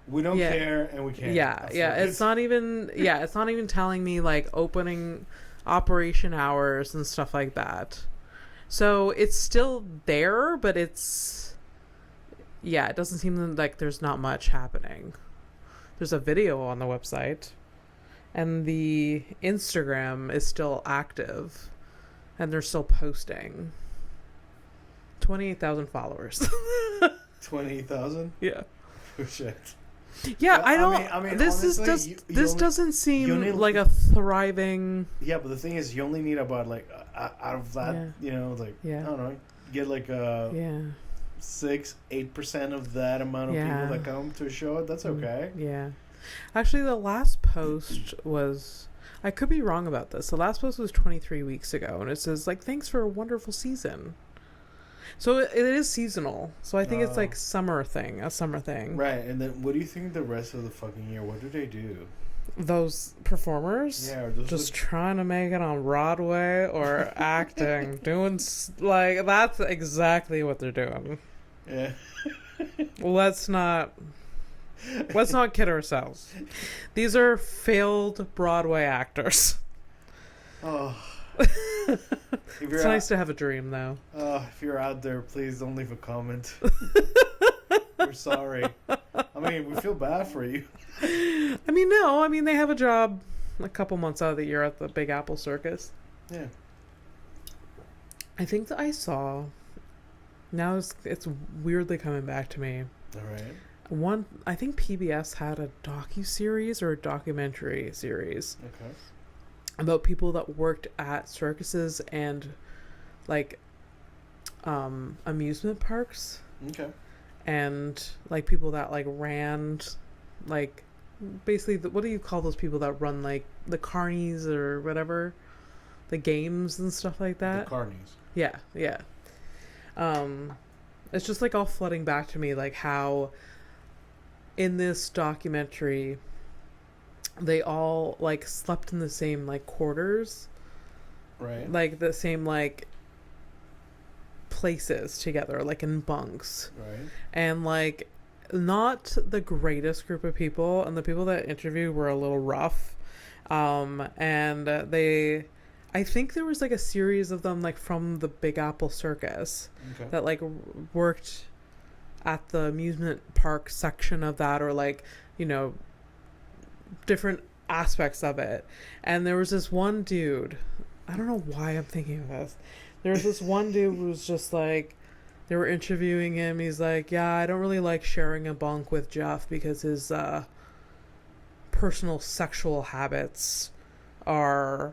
We don't care and we can't. Yeah. It's not even, it's not even telling me like opening operation hours and stuff like that. So it's still there, but it's, it doesn't seem like there's not much happening. There's a video on the website, and the Instagram is still active, and they're still posting. 28,000 followers. 28,000? Yeah. Oh, shit. Yeah, Well, I don't. I mean, this honestly, this doesn't seem like a thriving. Yeah, but the thing is, you only need about like out of that, like I don't know, get like a 6-8% of that amount of people that come to a show. That's okay. Yeah, actually, the last post was. I could be wrong about this. The last post was 23 weeks ago, and it says like, "Thanks for a wonderful season." So it is seasonal. So I think it's like a summer thing. Right, and then what do you think the rest of the fucking year? What do they do? Those performers? Yeah, just trying to make it on Broadway or acting. Doing, like, that's exactly what they're doing. Yeah. Let's not kid ourselves. These are failed Broadway actors. Oh. It's nice to have a dream, though. If you're out there, please don't leave a comment. We're sorry. I mean, we feel bad for you. No. They have a job a couple months out of the year at the Big Apple Circus. Yeah. I think that I saw... Now it's weirdly coming back to me. All right. I think PBS had a docuseries or a documentary series. Okay. About people that worked at circuses and like amusement parks. Okay. And like people that like ran like basically what do you call those people that run like the carnies or whatever, the games and stuff like that? The carnies. Yeah. It's just like all flooding back to me like how in this documentary they all like slept in the same like quarters, right? Like the same like places together, like in bunks, right? And like not the greatest group of people, and the people that interviewed were a little rough. And I think there was like a series of them like from the Big Apple Circus that like worked at the amusement park section of that, or like different aspects of it. And there was this one dude, I don't know why I'm thinking of this. There was this one dude who was just like, they were interviewing him. He's like, yeah, I don't really like sharing a bunk with Jeff because his personal sexual habits are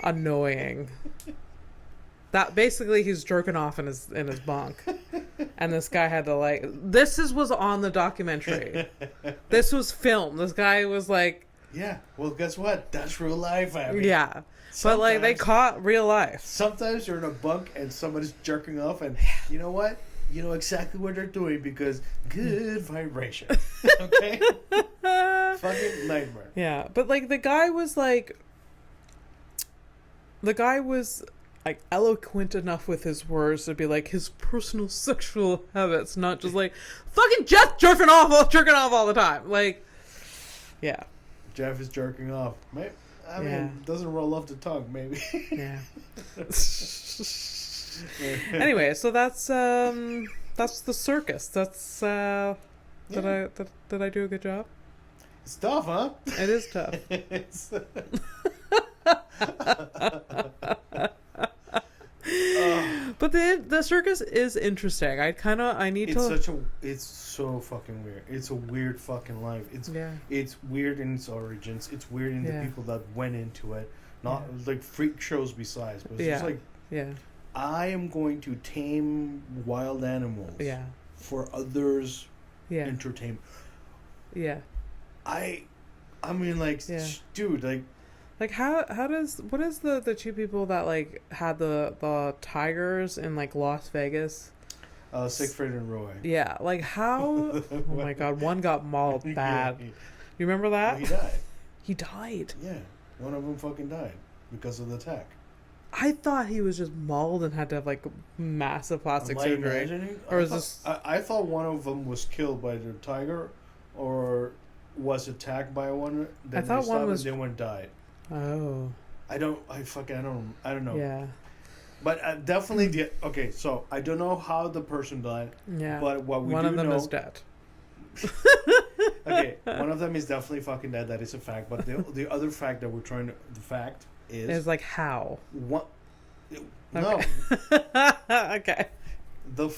annoying. That basically he's jerking off in his bunk. And this guy had to like, was on the documentary. This was filmed. This guy was like, yeah, well, guess what? That's real life, Abby. Yeah. But like they caught real life. Sometimes you're in a bunk and somebody's jerking off, and you know what? You know exactly what they're doing because good vibration. Okay? Fucking nightmare. Yeah. But like the guy was like eloquent enough with his words to be like his personal sexual habits, not just like fucking Jeff jerking off all the time. Like, yeah. Jeff is jerking off. I mean, doesn't roll off the tongue, maybe. Yeah. Anyway, so that's the circus. That's did I do a good job? It's tough, huh? It is tough. But the circus is interesting. It's so fucking weird. It's a weird fucking life. It's weird in its origins. It's weird in the people that went into it. Not like freak shows besides, but it's just like I am going to tame wild animals for others' entertainment. Yeah. I mean, like, dude, like. Like what is the two people that like had the tigers in like Las Vegas? Siegfried and Roy. Yeah, like how? Oh my god, one got mauled bad. Yeah, You remember that? he died. He died. Yeah, one of them fucking died because of the attack. I thought he was just mauled and had to have like massive plastic surgery. Or I thought one of them was killed by the tiger, or was attacked by one. Then I thought one was. And then one died. Oh. I don't know. Yeah. But definitely okay. So I don't know how the person died. Yeah. But what we one do of them know, is dead. Okay, one of them is definitely fucking dead. That is a fact. But the other fact that we're trying to is like how? What? Okay. No. Okay. God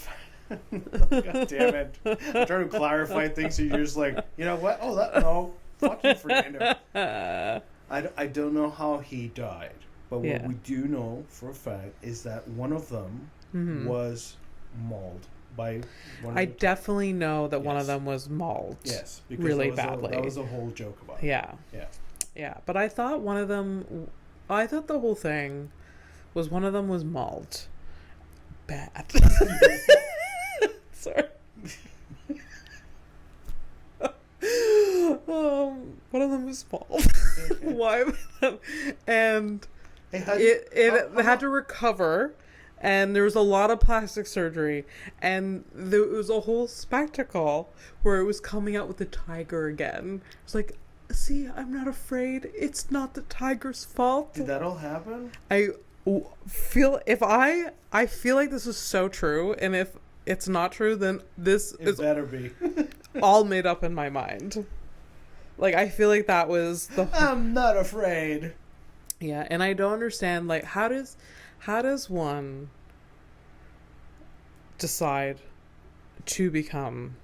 damn it! I'm trying to clarify things, so you're just like, you know what? Oh, no. Fuck you, Fernando. I don't know how he died, but what we do know for a fact is that one of them was mauled by one. I definitely know that one of them was mauled. Yes, because really badly. That was a whole joke about it. Yeah. Yeah. Yeah, but I thought one of them. I thought the whole thing was one of them was mauled. Bad. Sorry. One of them was mauled. Why? And it had to recover, and there was a lot of plastic surgery, and there was a whole spectacle where it was coming out with the tiger again. It's like, see, I'm not afraid. It's not the tiger's fault. Did that all happen? I feel like this is so true, and if it's not true, then it better be all made up in my mind. Like, I feel like that was I'm not afraid. Yeah, and I don't understand, like, how does one decide to become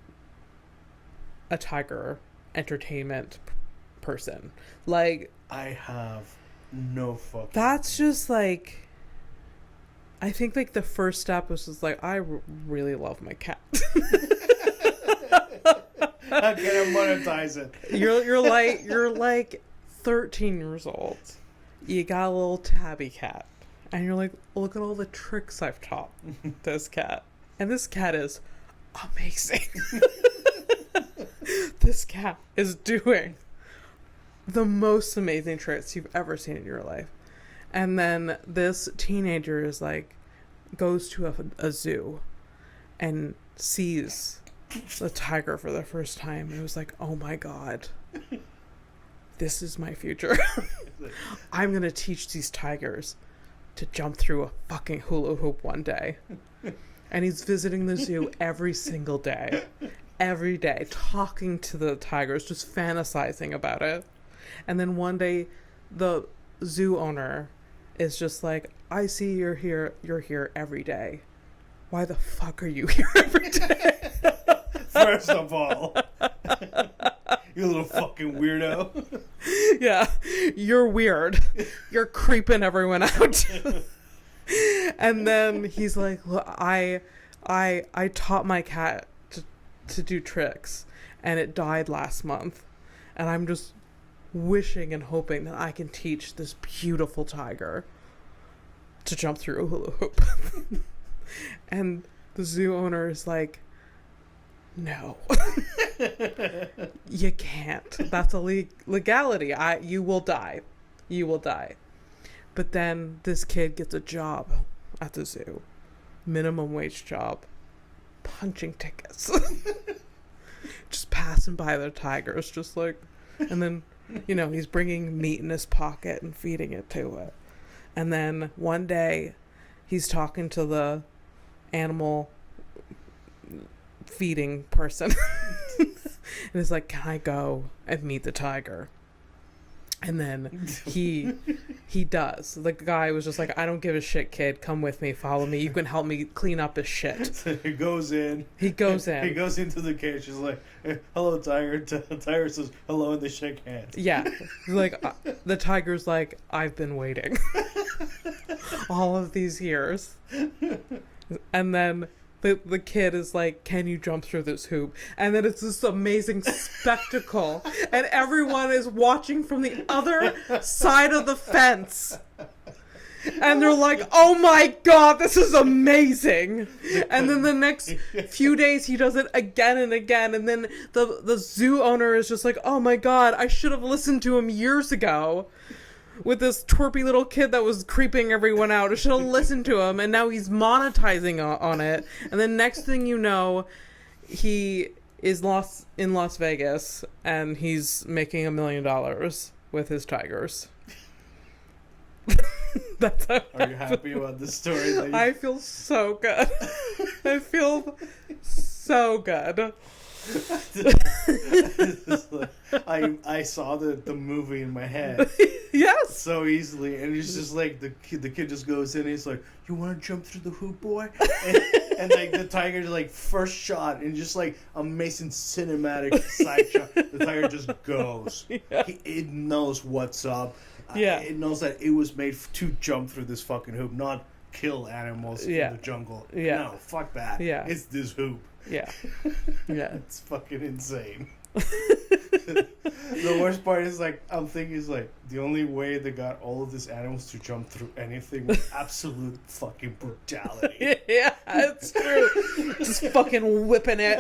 a tiger entertainment person? Like, I have no fucking. That's just like. I think like the first step was just like, I really love my cat. How can I monetize it? You're like 13 years old. You got a little tabby cat, and you're like, look at all the tricks I've taught this cat, and this cat is amazing. This cat is doing the most amazing tricks you've ever seen in your life. And then this teenager is like, goes to a zoo and sees the tiger for the first time. It was like, oh my god, this is my future. I'm gonna teach these tigers to jump through a fucking hula hoop one day. And he's visiting the zoo every single day, talking to the tigers, just fantasizing about it. And then one day the zoo owner is just like, I see you're here every day. Why the fuck are you here every day? First of all, you little fucking weirdo. Yeah, you're weird. You're creeping everyone out. And then he's like, look, I taught my cat to do tricks, and it died last month, and I'm just wishing and hoping that I can teach this beautiful tiger to jump through a hula hoop. And the zoo owner is like, no. You can't. That's a legality. You will die. But then this kid gets a job at the zoo, minimum wage job, punching tickets. Just passing by the tigers, just like, and then he's bringing meat in his pocket and feeding it to it. And then one day he's talking to the animal feeding person. And he's like, can I go and meet the tiger? And then he does. The guy was just like, I don't give a shit, kid. Come with me. Follow me. You can help me clean up his shit. So he goes in. He goes into the cage. He's like, hey, hello, tiger. Tiger says hello, and they shake hands. Yeah. Like, the tiger's like, I've been waiting. All of these years. And then the kid is like, can you jump through this hoop? And then it's this amazing spectacle. And everyone is watching from the other side of the fence. And they're like, oh my god, this is amazing. And then the next few days he does it again and again. And then the zoo owner is just like, oh my god, I should have listened to him years ago. With this twerpy little kid that was creeping everyone out. I should have listened to him. And now he's monetizing on it. And then next thing you know, he is in Las Vegas. And he's making $1 million with his tigers. That's how Are you happy about the story? I feel so good. I feel so good. I saw the movie in my head. Yes. So easily, and it's just like the kid just goes in and he's like, you want to jump through the hoop, boy? And like the tiger's like first shot and just like amazing cinematic side shot, the tiger just goes. Yeah. It knows what's up. Yeah. It knows that it was made to jump through this fucking hoop, not kill animals in the jungle. Yeah. No, fuck that. Yeah. It's this hoop. Yeah. Yeah. It's fucking insane. The worst part is like, I'm thinking is like, the only way they got all of these animals to jump through anything was absolute fucking brutality. Yeah, it's true. Just fucking whipping it.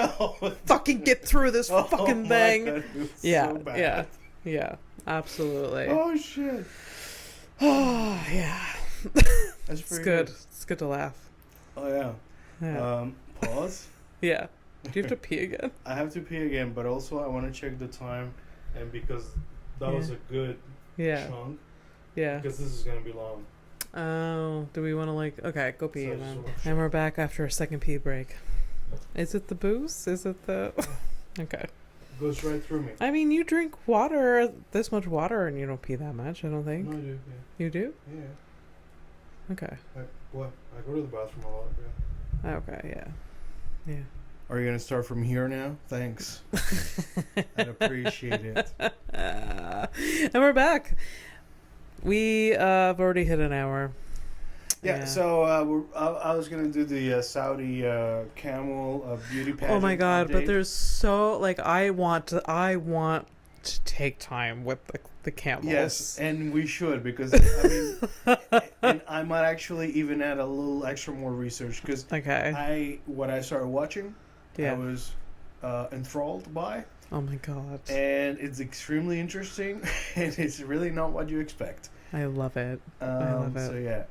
Fucking get through this fucking thing. God, yeah, so bad. yeah, yeah, absolutely. Oh shit. Oh yeah. That's It's good. It's good to laugh. Oh yeah. Yeah. Pause. Yeah. Do you have to pee again? I have to pee again, but also I want to check the time, and because that was a good chunk. Yeah. Because this is gonna be long. Oh, do we want to okay, go pee then. So And we're back after a second pee break. Is it the booze? Is it the... Okay. Goes right through me. I mean, you drink water, this much water, and you don't pee that much, I don't think. No, I do, yeah. You do? Yeah. Okay. I go to the bathroom a lot, yeah. Okay, yeah. Yeah. Are you going to start from here now? Thanks. I'd appreciate it. And we're back. We have already hit an hour. Yeah, so I was going to do the Saudi camel beauty pageant. Oh my god, update. but there's so I want to take time with the camels. Yes, and we should, because I mean, and I might actually even add a little extra more research, because what I started watching, I was enthralled by. Oh my god. And it's extremely interesting, and it's really not what you expect. I love it. I love it. So yeah,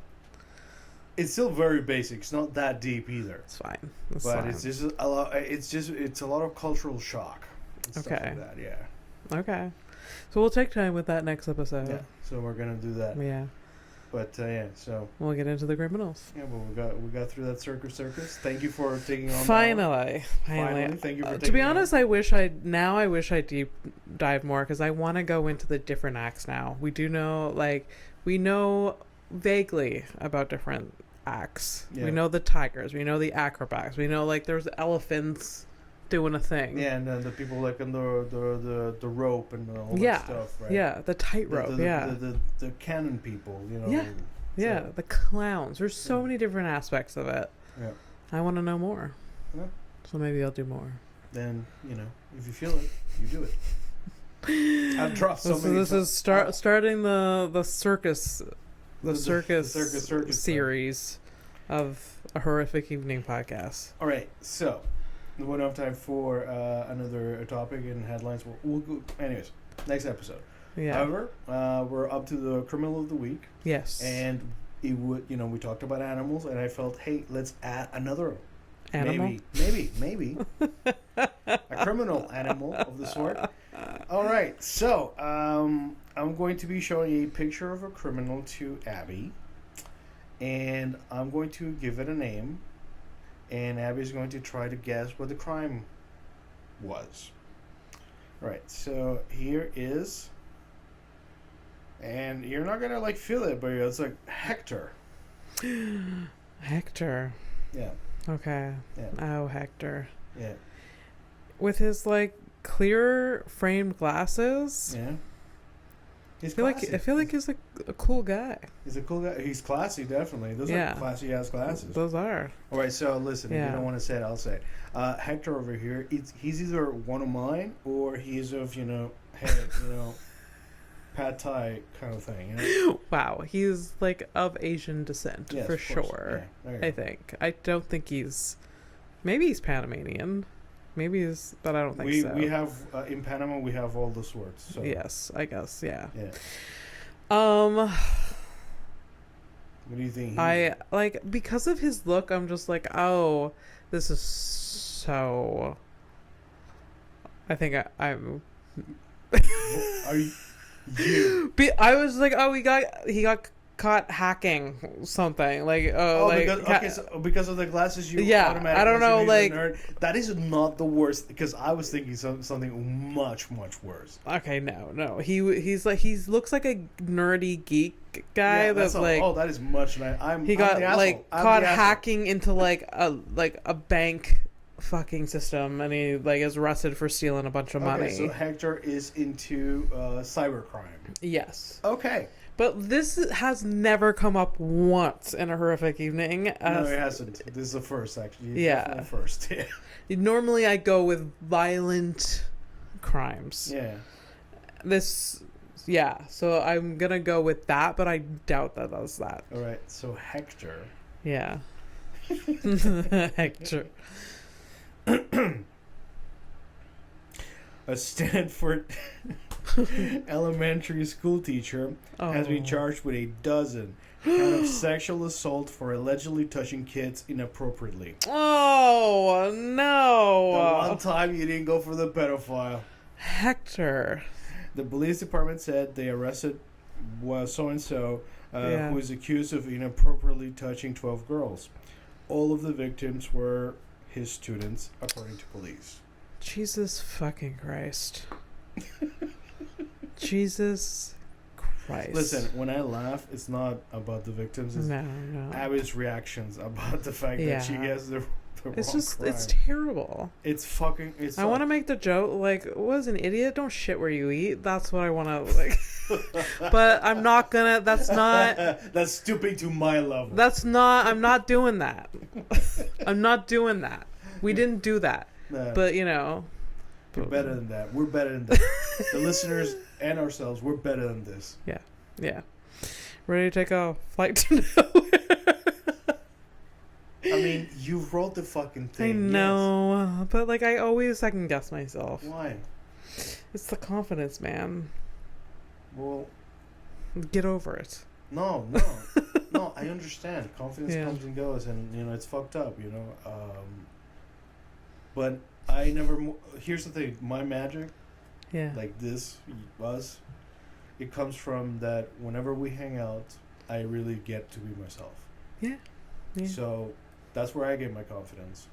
it's still very basic. It's not that deep either. It's fine. It's just a lot. It's a lot of cultural shock. And stuff like that. Yeah. Okay. So we'll take time with that next episode. Yeah. So we're gonna do that. Yeah. But so we'll get into the criminals. Yeah, but we got through that circus. Thank you for taking on. Finally. Thank you for taking to be honest, I wish I deep dive more, because I want to go into the different acts now. We do know, we know vaguely about different acts. Yeah. We know the tigers. We know the acrobats. We know there's elephants doing a thing. Yeah, and the people on the rope and all that stuff, right? Yeah, the tightrope. The cannon people, Yeah, the clowns. There's so many different aspects of it. Yeah. I want to know more. Yeah. So maybe I'll do more. Then, if you feel it, you do it. I've dropped so many. This is starting the circus. The circus series of a horrific evening podcast. All right, so we won't have time for another topic and headlines. We'll go. Anyways, next episode. Yeah. However, we're up to the criminal of the week. Yes. And it would, we talked about animals, and I felt, hey, let's add another animal. Maybe a criminal animal of the sort. All right, so I'm going to be showing a picture of a criminal to Abby, and I'm going to give it a name, and Abby's going to try to guess what the crime was. All right, so here is, and you're not gonna feel it, but it's Hector. Hector. Yeah. Okay. Yeah. Oh, Hector. Yeah. With his clear framed glasses. Yeah. I feel like he's a cool guy. He's a cool guy. He's classy, definitely. Those are classy ass glasses. Those are. All right, so listen. If you don't want to say it, I'll say it. Hector over here. He's either one of mine, or he's of hey, pad thai kind of thing. You know? Wow, he's like of Asian descent, Yes, for of course. sure. Yeah, there I you go. think. I don't think he's. Maybe he's Panamanian. Maybe he's, but I don't think so. We have in Panama we have all the sorts. So Yes, I guess. Yeah. yeah. Um, What do you think? I like because of his look. I'm just like, oh, this is so. I think I'm. Are you? I was like, oh, he got caught hacking something. Like, because of the glasses, you yeah, automatically I don't know, assume he's like a nerd. That is not the worst. Because I was thinking something much worse. okay, no, he looks like a nerdy geek guy that's like. Oh, that is much. I'm got the asshole. like I'm caught the asshole. hacking into like a bank fucking system, and he like is arrested for stealing a bunch of money. So Hector is into cybercrime. Yes. Okay. But this has never come up once in a horrific evening. No, it hasn't. This is the first, actually. Yeah. Definitely first. Yeah. Normally, I go with violent crimes. Yeah. Yeah. So I'm gonna go with that, but I doubt that that's that. All right. So Hector. Yeah. Hector. A Stanford elementary school teacher has been charged with a dozen count of sexual assault for allegedly touching kids inappropriately. Oh no! The one time you didn't go for the pedophile. Hector. The police department said they arrested so-and-so who is accused of inappropriately touching 12 girls. All of the victims were his students, according to police. Jesus fucking Christ. Jesus Christ. Listen, when I laugh, it's not about the victims. It's no. Abby's reactions about the fact that she gets the it's wrong just crime. It's terrible. It's I want to make the joke like, was an idiot? Don't shit where you eat. That's what I want to like. But I'm not gonna. That's not. That's stooping to my level. That's not. I'm not doing that. I'm not doing that. We didn't do that. No. But you know. We're better than that. We're better than that. The listeners and ourselves, we're better than this. Yeah. Ready to take a flight to nowhere? I mean, you wrote the fucking thing. I know, but like I always second guess myself. Why? It's the confidence, man. Well, get over it. No. I understand. Confidence comes and goes, and it's fucked up. But I never. Here's the thing. My magic, like this, us, it comes from that. Whenever we hang out, I really get to be myself. Yeah. So that's where I get my confidence.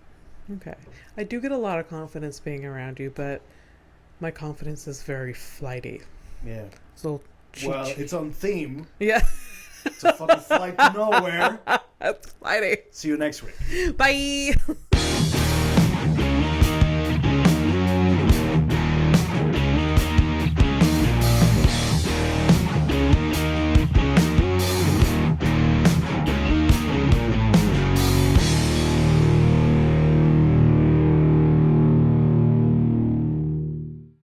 Okay. I do get a lot of confidence being around you, but my confidence is very flighty. Yeah. So well, it's on theme. Yeah. It's a fucking flight to nowhere. That's flighty. See you next week. Bye.